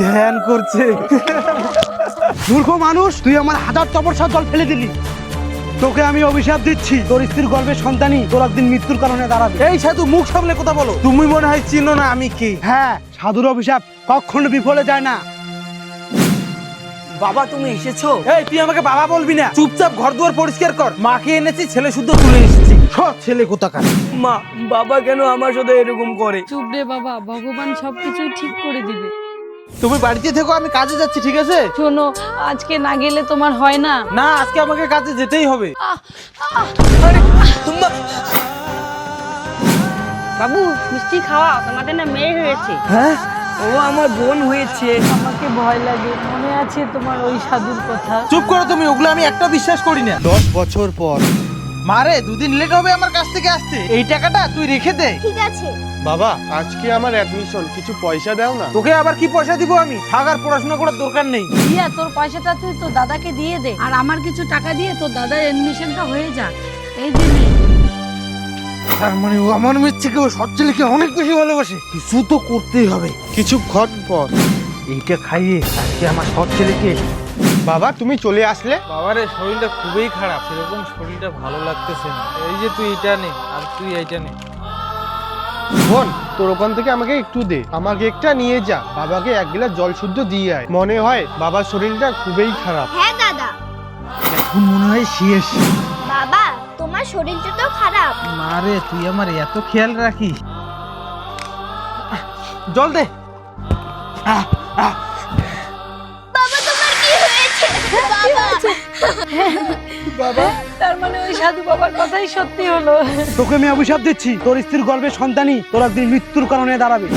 ধ্যান করছে। মূর্খ মানুষ, তুই আমার হাজার তপস্যার জল ফেলে দিলি। তোকে আমি অভিশাপ দিচ্ছি, তোর স্ত্রীর গর্ভের সন্তানই তোর একদিন মৃত্যুর কারণে দাঁড়াবে। এই সাধু, মুখ সামলে কথা বলো। তুমি মনে হয় চিনো না আমি কি। হ্যাঁ, সাধুর অভিশাপ কখনো বিফলে যায় না। বাবা তুমি এসেছো? এই তুই আমাকে বাবা বলবি না, চুপচাপ ঘর দুয়ার পরিষ্কার কর। মাকে এনেছি, ছেলে শুদ্ধ তুলে এসেছি। সব ছেলে কোথাকার। মা, বাবা কেন আমার সাথে এরকম করে? চুপ রে বাবা, ভগবান সবকিছু ঠিক করে দিবে। তুমি বাড়িতে থেকো, আমি কাজে যাচ্ছি, ঠিক আছে? শোনো, আজকে না গেলে তোমার হয় না। না, আজকে আমাকে কাজে যেতেই হবে। বাবু মিষ্টি খাওয়া, তোমাদের না মেয়ে হয়েছে। হ্যাঁ, ও আমার বোন হয়েছে। আমাকে ভয় লাগে, মনে আছে তোমার ওই সাধুর কথা? চুপ করো তুমি, ওগুলো আমি একটা বিশ্বাস করি না। 10 বছর পর। মারে, দুদিন লেট হবে আমার কাছ থেকে আসতে। এই টাকাটা তুই রেখে দে। ঠিক আছে। বাবা, আজকে আমার অ্যাডমিশন, কিছু পয়সা দাও না। তোকে আবার কি পয়সা দিব আমি? থাকার পড়াশোনা করার দরকার নেই। রিয়া, তোর পয়সাটা তুই তোর দাদাকে দিয়ে দে, আর আমার কিছু টাকা দিয়ে তোর দাদার এডমিশনটা হয়ে যাক। এই যে নে। তার মানে ও আমার মেয়ের থেকে ও সৎ ছেলেকে অনেক বেশি ভালোবাসে। কিছু তো করতেই হবে। কিছুক্ষণ পর। এইটা খাইয়ে আজকে আমার সৎ ছেলেকে। বাবা, তুমি চলে আসলে। বাবারে, শরীরটা খুবই খারাপ, সেরকম শরীরটা ভালো লাগতেছে না। এই যে তুই এটা নে, আর তুই এইটা নে। বোন, তোর ওখান থেকে আমাকে একটু দে, আমাকে একটা নিয়ে যা। বাবাকে 1 গ্লাস জল শুদ্ধ দিয়ে আয়। মনে হয় বাবার শরীরটা খুবই খারাপ। হ্যাঁ দাদা। এখন মনে হয় শেষ। বাবা, তোমার শরীরটা তো খারাপ। মারে, তুই আমার এত খেয়াল রাখিস। জল দে। বাবা, তোমার কি হয়েছে? বাবা, তার মানে ওই সাধু বাবার কথাই সত্যি হলো। তোকে আমি অভিশাপ দিচ্ছি, তোর স্ত্রীর গর্ভের সন্তানই তোর একদিন মৃত্যুর কারণে দাঁড়াবে।